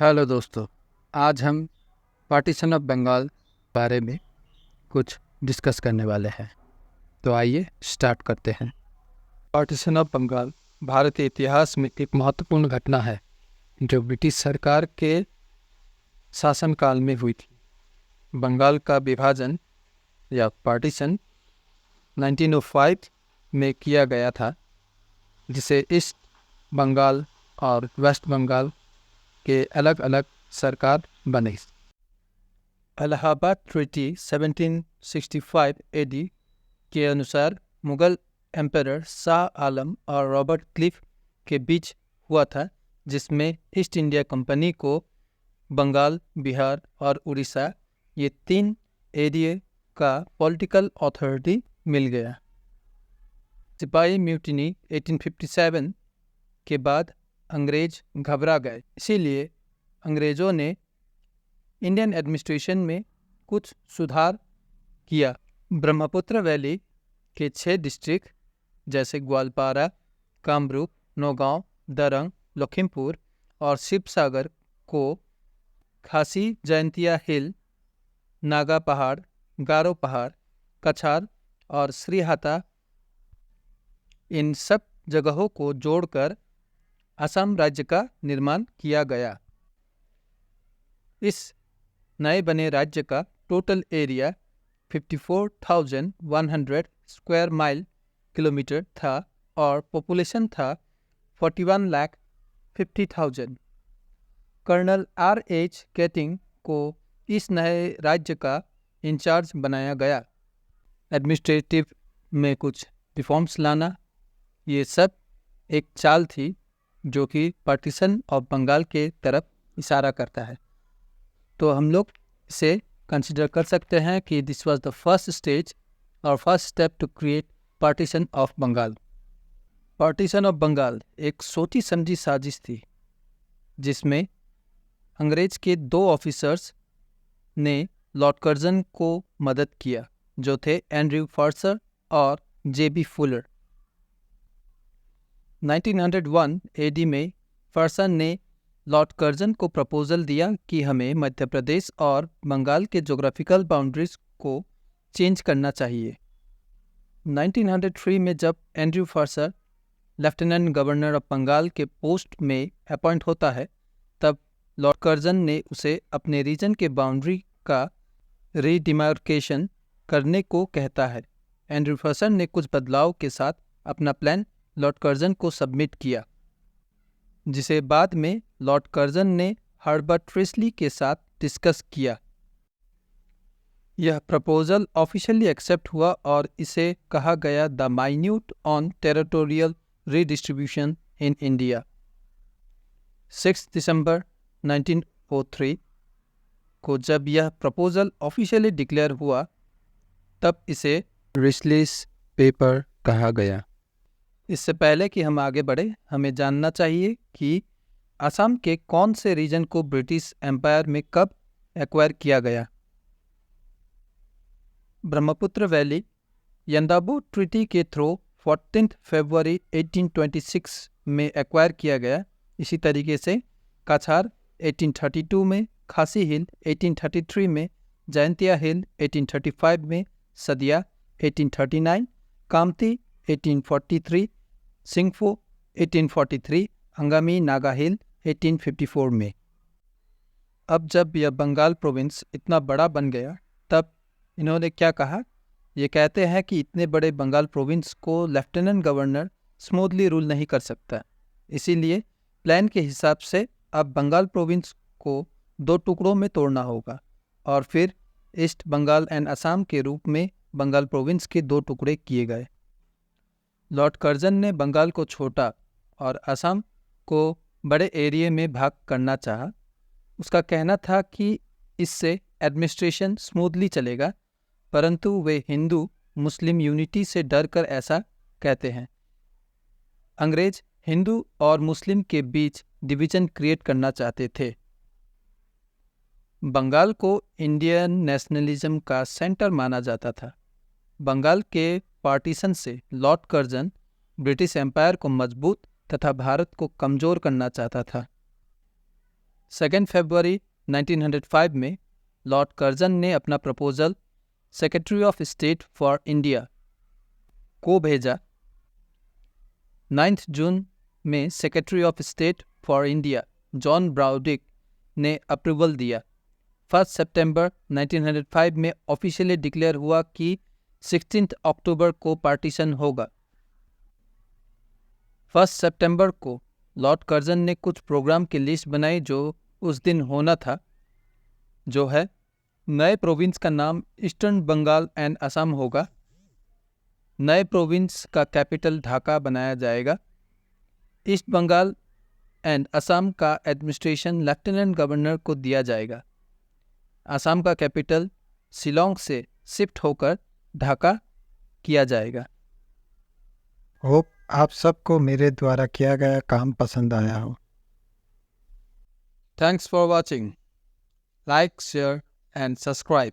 Hello दोस्तों, आज हम पार्टीशन ऑफ बंगाल बारे में कुछ डिस्कस करने वाले हैं। तो आइए स्टार्ट करते हैं। पार्टीशन ऑफ बंगाल भारतीय इतिहास में एक महत्वपूर्ण घटना है जो ब्रिटिश सरकार के शासनकाल में हुई थी। बंगाल का विभाजन या पार्टीशन 1905 में किया गया था, जिसे ईस्ट बंगाल और वेस्ट बंगाल के अलग अलग सरकार बने। इलाहाबाद ट्रीटी 1765 एडी के अनुसार मुगल एम्परर शाह आलम और रॉबर्ट क्लिफ के बीच हुआ था, जिसमें ईस्ट इंडिया कंपनी को बंगाल, बिहार और उड़ीसा ये 3 एरिया का पॉलिटिकल अथॉरिटी मिल गया। सिपाही म्यूटिनी 1857 के बाद अंग्रेज घबरा गए, इसीलिए अंग्रेज़ों ने इंडियन एडमिनिस्ट्रेशन में कुछ सुधार किया। ब्रह्मपुत्र वैली के 6 डिस्ट्रिक्ट जैसे ग्वालपारा, कामरूप, नौगांव, दरंग, लखीमपुर और शिवसागर को खासी जयंतिया हिल, नागा पहाड़, गारो पहाड़, कछार और श्रीहाता, इन सब जगहों को जोड़कर असम राज्य का निर्माण किया गया। इस नए बने राज्य का total area 54,100 square mile kilometre था और पॉपुलेशन था 41,50,000। Colonel R.H. केटिंग को इस नए राज्य का इंचार्ज बनाया गया। एडमिनिस्ट्रेटिव में कुछ रिफॉर्म्स लाना, ये सब एक चाल थी जो कि पार्टीशन ऑफ बंगाल के तरफ इशारा करता है। तो हम लोग इसे कंसिडर कर सकते हैं कि this was the first stage और first step to create partition of Bengal. Partition of Bengal एक सोची समझी साजिश थी, जिसमें अंग्रेज के 2 ऑफिसर्स ने लॉर्ड कर्जन को मदद किया, जो थे एंड्रयू फर्सर और J.B. फुलर। 1901 एडी में फर्सन ने लॉर्ड कर्जन को प्रपोजल दिया कि हमें मध्य प्रदेश और बंगाल के जोग्राफिकल बाउंड्रीज को चेंज करना चाहिए। 1903 में जब Andrew Fraser lieutenant governor of Bengal के पोस्ट में अपॉइंट होता है, तब लॉर्ड कर्जन ने उसे अपने रीजन के बाउंड्री का रीडिमार्केशन करने को कहता है। एंड्रयू फर्सर ने कुछ बदलाव के साथ अपना प्लान लॉर्ड कर्जन को सबमिट किया, जिसे बाद में लॉर्ड कर्जन ने हर्बर्ट ट्रेसली के साथ डिस्कस किया। यह प्रपोजल ऑफिशियली एक्सेप्ट हुआ और इसे कहा गया the minute on territorial redistribution in India. 6 दिसंबर 1903 को जब यह प्रपोजल ऑफिशियली डिक्लेयर हुआ, तब इसे रिस्लीस पेपर कहा गया। इससे पहले कि हम आगे बढ़े, हमें जानना चाहिए कि असम के कौन से रीजन को ब्रिटिश एम्पायर में कब एक्वायर किया गया। ब्रह्मपुत्र वैली यंदाबू ट्रीटी के थ्रू 14 फरवरी 1826 में एक्वायर किया गया। इसी तरीके से कछार 1832 में, खासी हिल 1833 में, जयंतिया हिल 1835 में, सदिया 1839, कामती 1843, सिंगफो 1843, अंगामी नागा हिल 1854 में। अब जब यह बंगाल प्रोविंस इतना बड़ा बन गया, तब इन्होंने क्या कहा? ये कहते हैं कि इतने बड़े बंगाल प्रोविंस को लेफ्टिनेंट गवर्नर स्मूथली रूल नहीं कर सकता, इसीलिए प्लान के हिसाब से अब बंगाल प्रोविंस को 2 टुकड़ों में तोड़ना होगा और फिर ईस्ट बंगाल एंड असम के रूप में बंगाल प्रोविंस के 2 टुकड़े किए गए। लॉर्ड कर्जन ने बंगाल को छोटा और असम को बड़े एरिया में भाग करना चाहा। उसका कहना था कि इससे एडमिनिस्ट्रेशन स्मूथली चलेगा, परंतु वे हिंदू मुस्लिम यूनिटी से डर कर ऐसा कहते हैं। अंग्रेज हिंदू और मुस्लिम के बीच डिवीजन क्रिएट करना चाहते थे। बंगाल को इंडियन नेशनलिज्म का सेंटर माना जाता था। बंगाल के पार्टीशन से लॉर्ड कर्जन ब्रिटिश एम्पायर को मजबूत तथा भारत को कमजोर करना चाहता था। 2 फरवरी 1905 में लॉर्ड कर्जन ने अपना proposal secretary of state for India को भेजा। 9 जून में secretary of state for India John Brodrick ने अप्रूवल दिया। 1 सितंबर 1905 में ऑफिशियली डिक्लेयर हुआ कि 16 अक्टूबर को पार्टीशन होगा। 1 सितंबर को लॉर्ड कर्जन ने कुछ प्रोग्राम की लिस्ट बनाई जो उस दिन होना था, जो है नए प्रोविंस का नाम ईस्टर्न बंगाल एंड असम होगा। नए प्रोविंस का कैपिटल ढाका बनाया जाएगा। ईस्ट बंगाल एंड असम का एडमिनिस्ट्रेशन लेफ्टिनेंट गवर्नर को दिया जाएगा। असम का कैपिटल शिलोंग से शिफ्ट होकर ढाका किया जाएगा। होप आप सबको मेरे द्वारा किया गया काम पसंद आया हो। Thanks for watching. Like, share and subscribe.